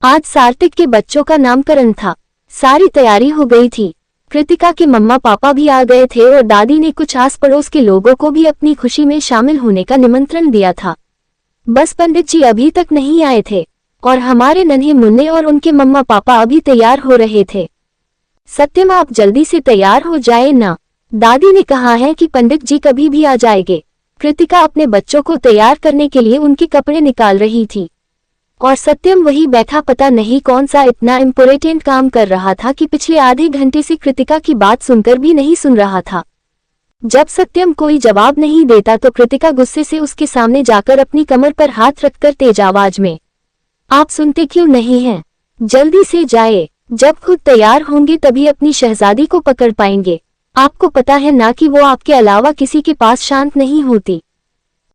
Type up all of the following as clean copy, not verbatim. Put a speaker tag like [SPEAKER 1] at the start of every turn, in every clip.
[SPEAKER 1] आज सार्थक के बच्चों का नामकरण था। सारी तैयारी हो गई थी। कृतिका के मम्मा पापा भी आ गए थे और दादी ने कुछ आस पड़ोस के लोगों को भी अपनी खुशी में शामिल होने का निमंत्रण दिया था। बस पंडित जी अभी तक नहीं आए थे और हमारे नन्हे मुन्ने और उनके मम्मा पापा अभी तैयार हो रहे थे। सत्यम, आप जल्दी से तैयार हो जाए ना, दादी ने कहा है कि पंडित जी कभी भी आ जाएंगे। कृतिका अपने बच्चों को तैयार करने के लिए उनके कपड़े निकाल रही थी और सत्यम वही बैठा पता नहीं कौन सा इतना इम्पोर्टेंट काम कर रहा था कि पिछले आधे घंटे से कृतिका की बात सुनकर भी नहीं सुन रहा था। जब सत्यम कोई जवाब नहीं देता तो कृतिका गुस्से से उसके सामने जाकर अपनी कमर पर हाथ रखकर तेज आवाज में, आप सुनते क्यों नहीं हैं? जल्दी से जाए, जब खुद तैयार होंगे तभी अपनी शहजादी को पकड़ पाएंगे। आपको पता है ना कि वो आपके अलावा किसी के पास शांत नहीं होती।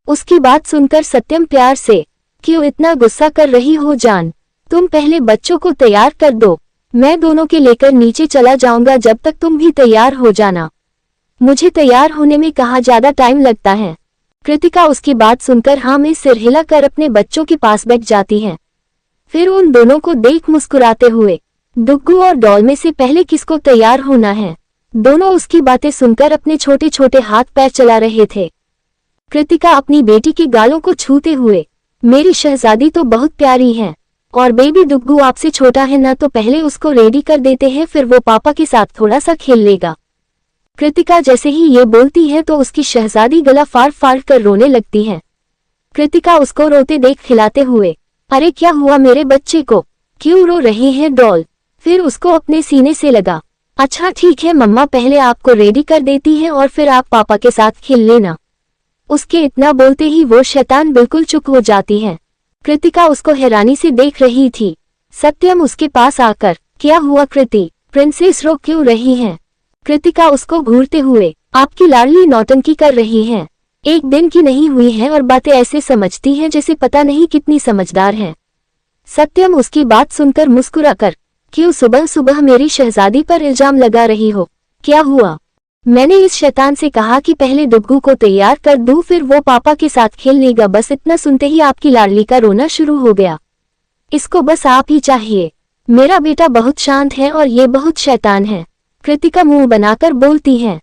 [SPEAKER 1] उसकी बात सुनकर सत्यम प्यार से, क्यों इतना गुस्सा कर रही हो जान? तुम पहले बच्चों को तैयार कर दो, मैं दोनों के लेकर नीचे चला जाऊंगा, जब तक तुम भी तैयार हो जाना। मुझे तैयार होने में कहाँ ज्यादा टाइम लगता है। कृतिका उसकी बात सुनकर हाँ में सिर हिलाकर अपने बच्चों के पास बैठ जाती है। फिर उन दोनों को देख मुस्कुराते हुए, डुग्गू और डॉल में से पहले किसको तैयार होना है? दोनों उसकी बातें सुनकर अपने छोटे छोटे हाथ पैर चला रहे थे। कृतिका अपनी बेटी के गालों को छूते हुए, मेरी शहजादी तो बहुत प्यारी है और बेबी डुग्गू आपसे छोटा है ना, तो पहले उसको रेडी कर देते हैं, फिर वो पापा के साथ थोड़ा सा खेल लेगा। कृतिका जैसे ही ये बोलती है तो उसकी शहजादी गला फाड़ फाड़ कर रोने लगती है। कृतिका उसको रोते देख खिलाते हुए, अरे क्या हुआ मेरे बच्चे को, क्यों रो रही है डॉल? फिर उसको अपने सीने से लगा, अच्छा ठीक है मम्मा, पहले आपको रेडी कर देती है और फिर आप पापा के साथ खेल लेना। उसके इतना बोलते ही वो शैतान बिल्कुल चुप हो जाती है। कृतिका उसको हैरानी से देख रही थी। सत्यम उसके पास आकर, क्या हुआ कृति, प्रिंसेस रो क्यों रही हैं? कृतिका उसको घूरते हुए, आपकी लाडली नौटंकी कर रही हैं। एक दिन की नहीं हुई है और बातें ऐसे समझती हैं जैसे पता नहीं कितनी समझदार हैं। सत्यम उसकी बात सुनकर मुस्कुराकर, क्यों सुबह सुबह मेरी शहजादी पर इल्जाम लगा रही हो? क्या हुआ? मैंने इस शैतान से कहा कि पहले डुग्गू को तैयार कर दूं, फिर वो पापा के साथ खेल लेगा। बस इतना सुनते ही आपकी लाडली का रोना शुरू हो गया। इसको बस आप ही चाहिए। मेरा बेटा बहुत शांत है और ये बहुत शैतान है, कृतिका मुंह बनाकर बोलती है।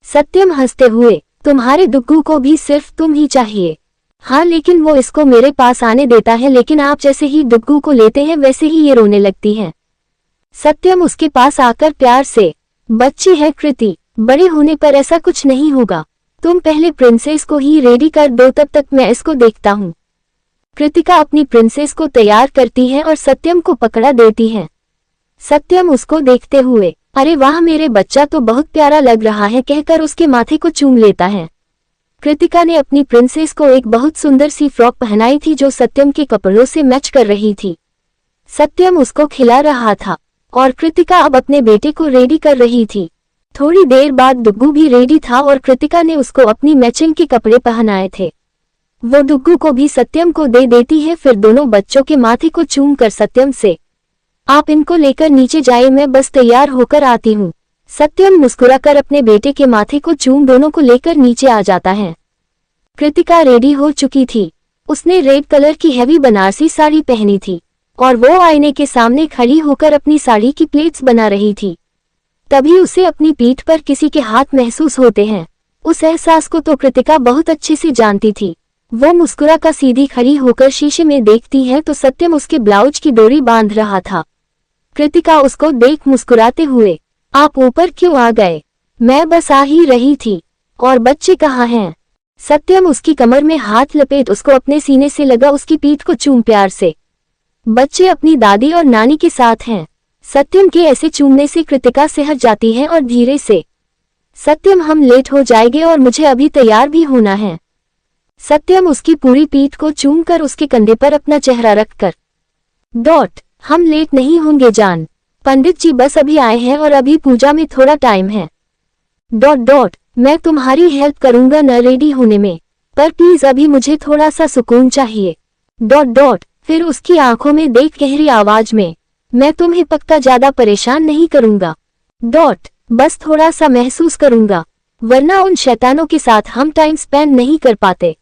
[SPEAKER 1] सत्यम हंसते हुए, तुम्हारे डुग्गू को भी सिर्फ तुम ही चाहिए। हाँ, लेकिन वो इसको मेरे पास आने देता है, लेकिन आप जैसे ही डुग्गू को लेते हैं वैसे ही ये रोने लगती है। सत्यम उसके पास आकर प्यार से, बच्ची है कृति, बड़े होने पर ऐसा कुछ नहीं होगा। तुम पहले प्रिंसेस को ही रेडी कर दो, तब तक मैं इसको देखता हूँ। कृतिका अपनी प्रिंसेस को तैयार करती है और सत्यम को पकड़ा देती है। सत्यम उसको देखते हुए, अरे वाह मेरे बच्चा तो बहुत प्यारा लग रहा है, कहकर उसके माथे को चूम लेता है। कृतिका ने अपनी प्रिंसेस को एक बहुत सुंदर सी फ्रॉक पहनाई थी जो सत्यम के कपड़ों से मैच कर रही थी। सत्यम उसको खिला रहा था और कृतिका अब अपने बेटे को रेडी कर रही थी। थोड़ी देर बाद डुग्गू भी रेडी था और कृतिका ने उसको अपनी मैचिंग के कपड़े पहनाए थे। वो डुग्गू को भी सत्यम को दे देती है। फिर दोनों बच्चों के माथे को चूम कर सत्यम से, आप इनको लेकर नीचे जाए, मैं बस तैयार होकर आती हूँ। सत्यम मुस्कुराकर अपने बेटे के माथे को चूम दोनों को लेकर नीचे आ जाता है। कृतिका रेडी हो चुकी थी। उसने रेड कलर की हैवी बनारसी साड़ी पहनी थी और वो आईने के सामने खड़ी होकर अपनी साड़ी की प्लेट्स बना रही थी। तभी उसे अपनी पीठ पर किसी के हाथ महसूस होते हैं। उस एहसास को तो कृतिका बहुत अच्छे से जानती थी। वो मुस्कुराकर सीधी खड़ी होकर शीशे में देखती है तो सत्यम उसके ब्लाउज की डोरी बांध रहा था। कृतिका उसको देख मुस्कुराते हुए, आप ऊपर क्यों आ गए? मैं बस आ ही रही थी। और बच्चे कहाँ हैं? सत्यम उसकी कमर में हाथ लपेट उसको अपने सीने से लगा उसकी पीठ को चूम प्यार से, बच्चे अपनी दादी और नानी के साथ हैं। सत्यम के ऐसे चूमने से कृतिका सहज जाती है और धीरे से, सत्यम हम लेट हो जाएंगे और मुझे अभी तैयार भी होना है। सत्यम उसकी पूरी पीठ को चूमकर उसके कंधे पर अपना चेहरा रखकर, हम लेट नहीं होंगे जान, पंडित जी बस अभी आए हैं और अभी पूजा में थोड़ा टाइम है। मैं तुम्हारी हेल्प करूंगा न रेडी होने में, पर प्लीज अभी मुझे थोड़ा सा सुकून चाहिए। फिर उसकी आंखों में देख गहरी आवाज में, मैं तुम्हें पक्का ज्यादा परेशान नहीं करूंगा। बस थोड़ा सा महसूस करूंगा, वरना उन शैतानों के साथ हम टाइम स्पेंड नहीं कर पाते।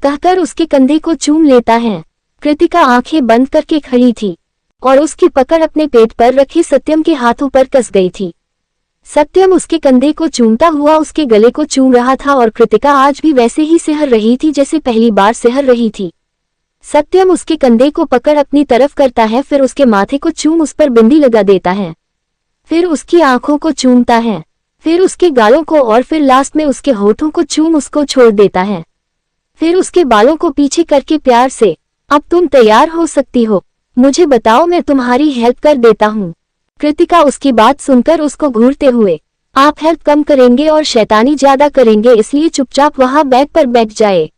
[SPEAKER 1] कहकर उसके कंधे को चूम लेता है। कृतिका आंखें बंद करके खड़ी थी और उसकी पकड़ अपने पेट पर रखे सत्यम के हाथों पर कस गई थी। सत्यम उसके कंधे को चूमता हुआ उसके गले को चूम रहा था और कृतिका आज भी वैसे ही सिहर रही थी जैसे पहली बार सिहर रही थी। सत्यम उसके कंधे को पकड़ अपनी तरफ करता है, फिर उसके माथे को चूम उस पर बिंदी लगा देता है, फिर उसकी आंखों को चूमता है, फिर उसके गालों को और फिर लास्ट में उसके होठों को चूम उसको छोड़ देता है। फिर उसके बालों को पीछे करके प्यार से, अब तुम तैयार हो सकती हो, मुझे बताओ, मैं तुम्हारी हेल्प कर देता हूँ। कृतिका उसकी बात सुनकर उसको घूरते हुए, आप हेल्प कम करेंगे और शैतानी ज्यादा करेंगे, इसलिए चुपचाप वहां बेड पर बैठ जाए,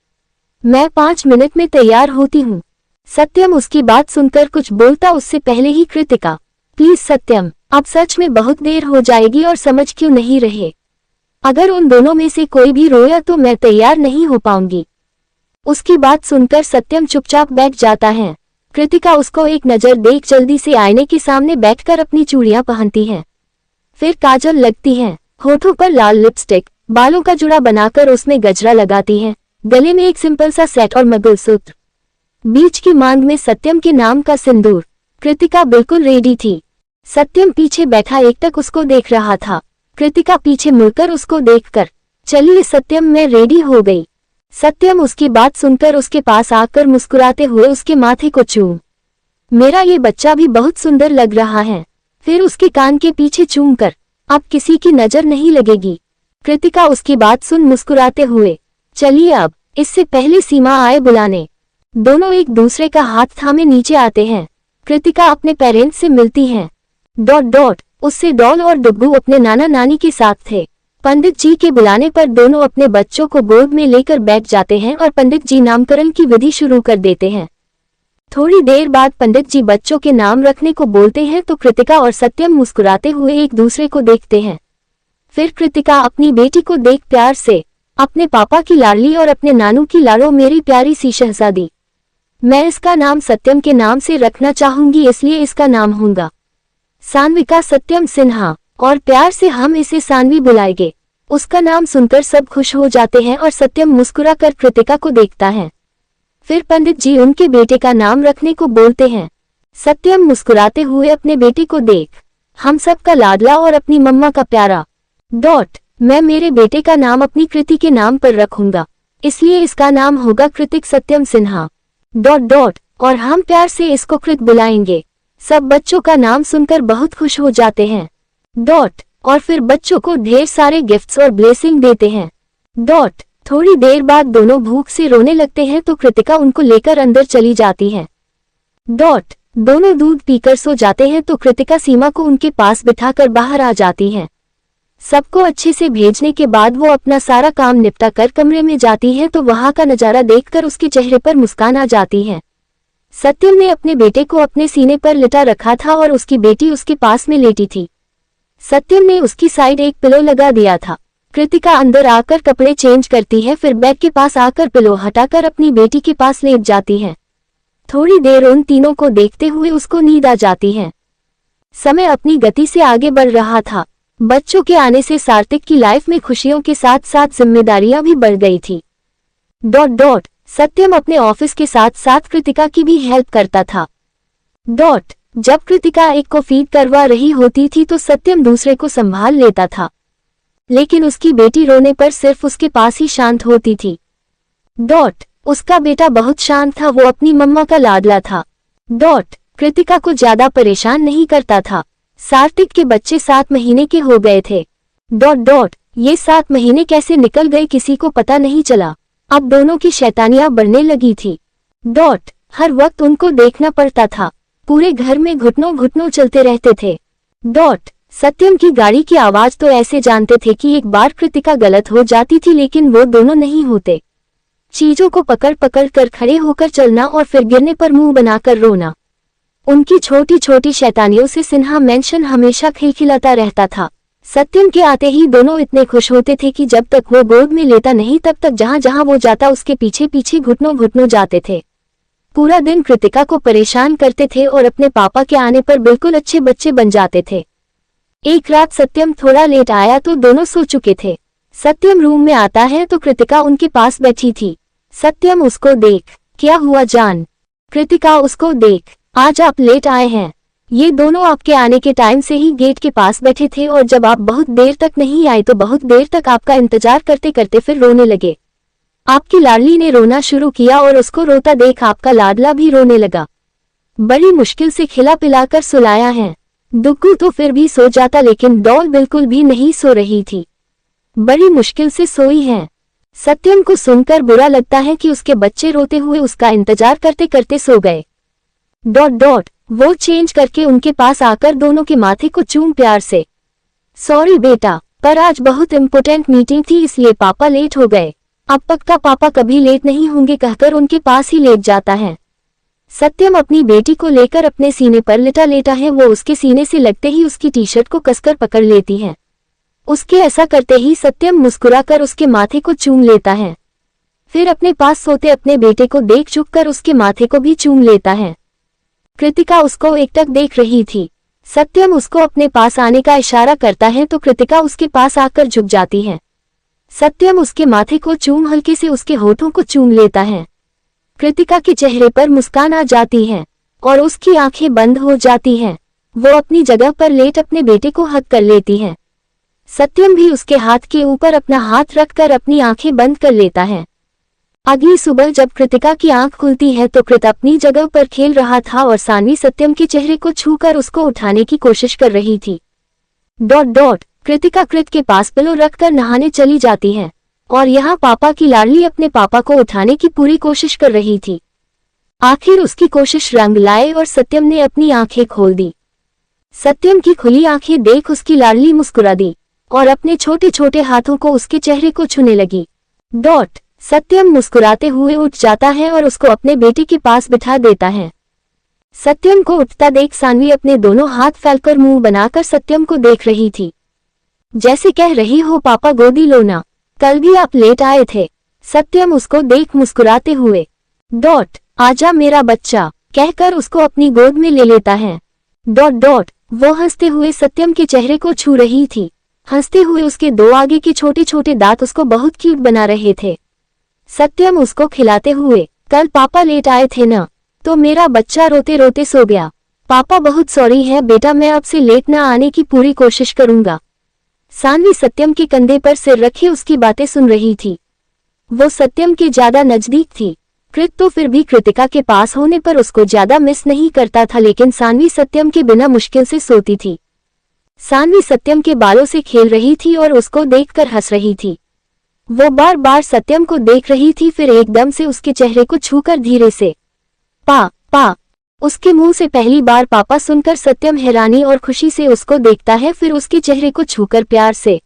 [SPEAKER 1] मैं 5 मिनट में तैयार होती हूँ। सत्यम उसकी बात सुनकर कुछ बोलता उससे पहले ही कृतिका, प्लीज सत्यम, अब सच में बहुत देर हो जाएगी और समझ क्यों नहीं रहे, अगर उन दोनों में से कोई भी रोया तो मैं तैयार नहीं हो पाऊंगी। उसकी बात सुनकर सत्यम चुपचाप बैठ जाता है। कृतिका उसको एक नजर देख जल्दी से आईने के सामने बैठकर अपनी चूड़ियां पहनती है, फिर काजल लगती है, होठों पर लाल लिपस्टिक, बालों का जुड़ा बनाकर उसमें गजरा लगाती है, गले में एक सिंपल सा सेट और मंगलसूत्र, बीच की मांग में सत्यम के नाम का सिंदूर। कृतिका बिल्कुल रेडी थी। सत्यम पीछे बैठा एकटक उसको देख रहा था। कृतिका पीछे मुड़कर उसको देखकर, चलिए सत्यम, मैं रेडी हो गई। सत्यम उसकी बात सुनकर उसके पास आकर मुस्कुराते हुए उसके माथे को चूम, मेरा ये बच्चा भी बहुत सुंदर लग रहा है, फिर उसके कान के पीछे चूमकर, अब किसी की नजर नहीं लगेगी। कृतिका उसकी बात सुन मुस्कुराते हुए, चलिए अब, इससे पहले सीमा आए बुलाने। दोनों एक दूसरे का हाथ थामे नीचे आते हैं। कृतिका अपने पेरेंट्स से मिलती है। उससे डॉल और डुग्गू अपने नाना नानी के साथ थे। पंडित जी के बुलाने पर दोनों अपने बच्चों को गोद में लेकर बैठ जाते हैं और पंडित जी नामकरण की विधि शुरू कर देते हैं। थोड़ी देर बाद पंडित जी बच्चों के नाम रखने को बोलते हैं तो कृतिका और सत्यम मुस्कुराते हुए एक दूसरे को देखते हैं। फिर कृतिका अपनी बेटी को देख प्यार से, अपने पापा की लाडली और अपने नानू की लाडो, मेरी प्यारी सी शहजादी, मैं इसका नाम सत्यम के नाम से रखना चाहूंगी, इसलिए इसका नाम होगा सान्विका सत्यम सिन्हा, और प्यार से हम इसे सान्वी बुलाएंगे। उसका नाम सुनकर सब खुश हो जाते हैं और सत्यम मुस्कुराकर कृतिका को देखता है। फिर पंडित जी उनके बेटे का नाम रखने को बोलते हैं। सत्यम मुस्कुराते हुए अपने बेटे को देख, हम सब का लाडला और अपनी मम्मा का प्यारा, मैं मेरे बेटे का नाम अपनी कृति के नाम पर रखूंगा, इसलिए इसका नाम होगा कृतिक सत्यम सिन्हा, और हम प्यार से इसको कृत बुलाएंगे। सब बच्चों का नाम सुनकर बहुत खुश हो जाते हैं। और फिर बच्चों को ढेर सारे गिफ्ट्स और ब्लेसिंग देते हैं। थोड़ी देर बाद दोनों भूख से रोने लगते हैं तो कृतिका उनको लेकर अंदर चली जाती है। दोनों दूध पीकर सो जाते हैं तो कृतिका सीमा को उनके पास बिठाकर बाहर आ जाती है। सबको अच्छे से भेजने के बाद वो अपना सारा काम निपटा कर कमरे में जाती है तो वहां का नजारा देखकर उसके चेहरे पर मुस्कान आ जाती है। सत्यम ने अपने बेटे को अपने सीने पर लिटा रखा था और उसकी बेटी उसके पास में लेटी थी। सत्यम ने उसकी साइड एक पिलो लगा दिया था। कृतिका अंदर आकर कपड़े चेंज करती है, फिर बेड के पास आकर पिलो हटाकर अपनी बेटी के पास लेट जाती है। थोड़ी देर उन तीनों को देखते हुए उसको नींद आ जाती है। समय अपनी गति से आगे बढ़ रहा था। बच्चों के आने से सार्थक की लाइफ में खुशियों के साथ साथ जिम्मेदारियां भी बढ़ गई थी। सत्यम अपने ऑफिस के साथ साथ कृतिका की भी हेल्प करता था। जब कृतिका एक को फीड करवा रही होती थी तो सत्यम दूसरे को संभाल लेता था, लेकिन उसकी बेटी रोने पर सिर्फ उसके पास ही शांत होती थी। उसका बेटा बहुत शांत था, वो अपनी मम्मा का लाडला था। कृतिका को ज्यादा परेशान नहीं करता था। सार्थक के बच्चे 7 महीने के हो गए थे। ये 7 महीने कैसे निकल गए किसी को पता नहीं चला। अब दोनों की शैतानियां बढ़ने लगी थी। हर वक्त उनको देखना पड़ता था। पूरे घर में घुटनों घुटनों चलते रहते थे। सत्यम की गाड़ी की आवाज तो ऐसे जानते थे कि एक बार कृतिका गलत हो जाती थी, लेकिन वो दोनों नहीं होते। चीजों को पकड़ पकड़ कर खड़े होकर चलना और फिर गिरने पर मुंह बनाकर रोना। उनकी छोटी छोटी शैतानियों से सिन्हा मेंशन हमेशा खिलखिलाता रहता था। सत्यम के आते ही दोनों इतने खुश होते थे कि जब तक वो गोद में लेता नहीं तब तक जहां जहां वो जाता उसके पीछे पीछे घुटनों घुटनों जाते थे। पूरा दिन कृतिका को परेशान करते थे और अपने पापा के आने पर बिल्कुल अच्छे बच्चे बन जाते थे। एक रात सत्यम थोड़ा लेट आया तो दोनों सो चुके थे। सत्यम रूम में आता है तो कृतिका उनके पास बैठी थी। सत्यम उसको देख, क्या हुआ जान? कृतिका उसको देख, आज आप लेट आए हैं। ये दोनों आपके आने के टाइम से ही गेट के पास बैठे थे और जब आप बहुत देर तक नहीं आए तो बहुत देर तक आपका इंतजार करते करते फिर रोने लगे। आपकी लाडली ने रोना शुरू किया और उसको रोता देख आपका लाडला भी रोने लगा। बड़ी मुश्किल से खिला पिलाकर सुलाया है। दुग्गू तो फिर भी सो जाता लेकिन डॉल बिल्कुल भी नहीं सो रही थी, बड़ी मुश्किल से सोई है। सत्यम को सुनकर बुरा लगता है कि उसके बच्चे रोते हुए उसका इंतजार करते करते सो गए। ... वो चेंज करके उनके पास आकर दोनों के माथे को चूम प्यार से। सॉरी बेटा, पर आज बहुत इम्पोर्टेंट मीटिंग थी इसलिए पापा लेट हो गए। अब पक्का पापा कभी लेट नहीं होंगे कहकर उनके पास ही लेट जाता है। सत्यम अपनी बेटी को लेकर अपने सीने पर लेटा है। वो उसके सीने से लगते ही उसकी टी शर्ट को कसकर पकड़ लेती है। उसके ऐसा करते ही सत्यम मुस्कुराकर उसके माथे को चूम लेता है। फिर अपने पास सोते अपने बेटे को देख झुककर उसके माथे को भी चूम लेता है। कृतिका उसको एकटक देख रही थी। सत्यम उसको अपने पास आने का इशारा करता है तो कृतिका उसके पास आकर झुक जाती है। सत्यम उसके माथे को चूम हल्के से उसके होठों को चूम लेता है। कृतिका के चेहरे पर मुस्कान आ जाती है और उसकी आंखें बंद हो जाती हैं। वो अपनी जगह पर लेट अपने बेटे को हक कर लेती है। सत्यम भी उसके हाथ के ऊपर अपना हाथ रखकर अपनी आंखें बंद कर लेता है। अगली सुबह जब कृतिका की आंख खुलती है तो कृत अपनी जगह पर खेल रहा था और सानवी सत्यम के चेहरे को छूकर उसको उठाने की कोशिश कर रही थी। ... कृतिका कृत के पास पिलो रखकर नहाने चली जाती है और यहाँ पापा की लाडली अपने पापा को उठाने की पूरी कोशिश कर रही थी। आखिर उसकी कोशिश रंग लाए और सत्यम ने अपनी आंखें खोल दी। सत्यम की खुली आंखें देख उसकी लाडली मुस्कुरा दी और अपने छोटे छोटे हाथों को उसके चेहरे को छूने लगी। सत्यम मुस्कुराते हुए उठ जाता है और उसको अपने बेटे के पास बिठा देता है। सत्यम को उठता देख सानवी अपने दोनों हाथ फैलकर मुंह बनाकर सत्यम को देख रही थी, जैसे कह रही हो पापा गोदी लो ना, कल भी आप लेट आए थे। सत्यम उसको देख मुस्कुराते हुए आजा मेरा बच्चा कहकर उसको अपनी गोद में ले लेता है। वो हंसते हुए सत्यम के चेहरे को छू रही थी। हंसते हुए उसके दो आगे के छोटे छोटे दांत उसको बहुत क्यूट बना रहे थे। सत्यम उसको खिलाते हुए, कल पापा लेट आए थे ना, तो मेरा बच्चा रोते रोते सो गया। पापा बहुत सॉरी है बेटा, मैं अब से लेट ना आने की पूरी कोशिश करूंगा। सानवी सत्यम के कंधे पर सिर रखे उसकी बातें सुन रही थी। वो सत्यम के ज्यादा नजदीक थी। कृत तो फिर भी कृतिका के पास होने पर उसको ज्यादा मिस नहीं करता था, लेकिन सानवी सत्यम के बिना मुश्किल से सोती थी। सानवी सत्यम के बालों से खेल रही थी और उसको देखकर हंस रही थी। वो बार बार सत्यम को देख रही थी, फिर एकदम से उसके चेहरे को छूकर धीरे से पा उसके मुंह से पहली बार पापा सुनकर सत्यम हैरानी और खुशी से उसको देखता है, फिर उसके चेहरे को छूकर प्यार से,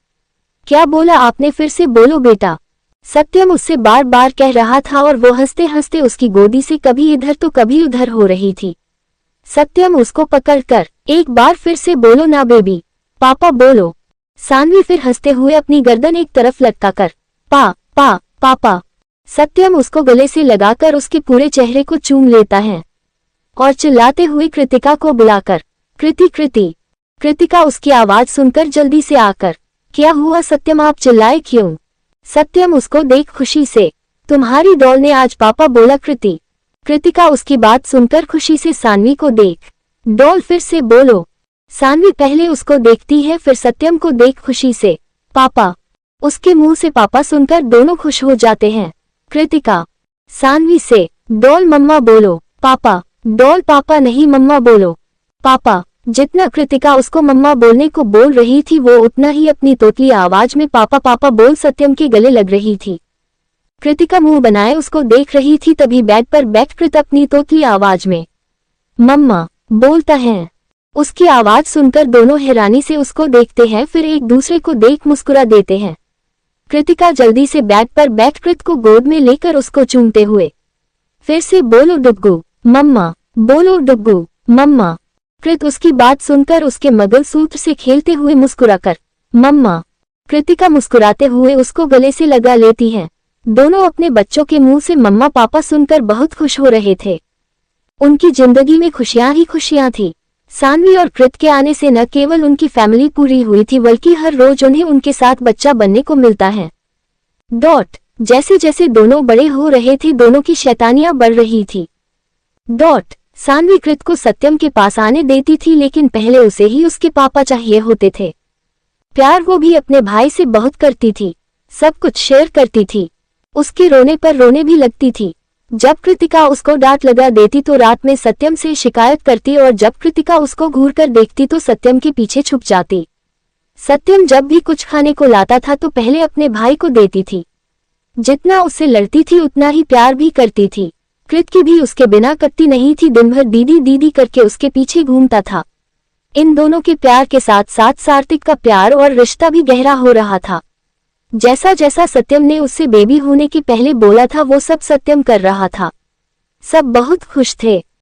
[SPEAKER 1] क्या बोला आपने, फिर से बोलो बेटा। सत्यम उससे बार बार कह रहा था और वो हंसते हंसते उसकी गोदी से कभी इधर तो कभी उधर हो रही थी। सत्यम उसको पकड़कर, एक बार फिर से बोलो ना बेबी, पापा बोलो। सानवी फिर हंसते हुए अपनी गर्दन एक तरफ लटकाकर पापा। सत्यम उसको गले से लगाकर उसके पूरे चेहरे को चूम लेता है और चिल्लाते हुए कृतिका को बुलाकर, कृति। कृतिका उसकी आवाज सुनकर जल्दी से आकर, क्या हुआ सत्यम, आप चिल्लाए क्यों। सत्यम उसको देख खुशी से, तुम्हारी डॉल ने आज पापा बोला कृति। कृतिका उसकी बात सुनकर खुशी से सानवी को देख, डॉल फिर से बोलो। सानवी पहले उसको देखती है फिर सत्यम को देख खुशी से, पापा। उसके मुंह से पापा सुनकर दोनों खुश हो जाते हैं। कृतिका सानवी से, डॉल मम्मा बोलो। पापा। डॉल पापा नहीं मम्मा बोलो। पापा। जितना कृतिका उसको मम्मा बोलने को बोल रही थी वो उतना ही अपनी तोतली आवाज में पापा बोल सत्यम के गले लग रही थी। कृतिका मुंह बनाए उसको देख रही थी, तभी बेड पर बैठ कृत अपनी तोतली आवाज में मम्मा बोलता है। उसकी आवाज सुनकर दोनों हैरानी से उसको देखते हैं, फिर एक दूसरे को देख मुस्कुरा देते हैं। कृतिका जल्दी से बेड पर बैठ कृत को गोद में लेकर उसको चूमते हुए, फिर से बोलो डुग्गू मम्मा, बोलो डुग्गू मम्मा। कृत उसकी बात सुनकर उसके मंगलसूत्र से खेलते हुए मुस्कुराकर, मम्मा। कृतिका मुस्कुराते हुए उसको गले से लगा लेती है। दोनों अपने बच्चों के मुंह से मम्मा पापा सुनकर बहुत खुश हो रहे थे। उनकी जिंदगी में खुशियां ही खुशियां थी। सानवी और कृत के आने से न केवल उनकी फैमिली पूरी हुई थी बल्कि हर रोज उन्हें उनके साथ बच्चा बनने को मिलता है। जैसे जैसे दोनों बड़े हो रहे थे दोनों की शैतानियां बढ़ रही थी। सान्वी कृत को सत्यम के पास आने देती थी, लेकिन पहले उसे ही उसके पापा चाहिए होते थे। प्यार वो भी अपने भाई से बहुत करती थी, सब कुछ शेयर करती थी। उसके रोने पर रोने भी लगती थी। जब कृतिका उसको डांट लगा देती तो रात में सत्यम से शिकायत करती, और जब कृतिका उसको घूर कर देखती तो सत्यम के पीछे छुप जाती। सत्यम जब भी कुछ खाने को लाता था तो पहले अपने भाई को देती थी। जितना उससे लड़ती थी उतना ही प्यार भी करती थी। कृत की भी उसके बिना कटती नहीं थी, दिन भर दीदी दीदी करके उसके पीछे घूमता था। इन दोनों के प्यार के साथ साथ सात्विक का प्यार और रिश्ता भी गहरा हो रहा था। जैसा जैसा सत्यम ने उससे बेबी होने के पहले बोला था वो सब सत्यम कर रहा था। सब बहुत खुश थे।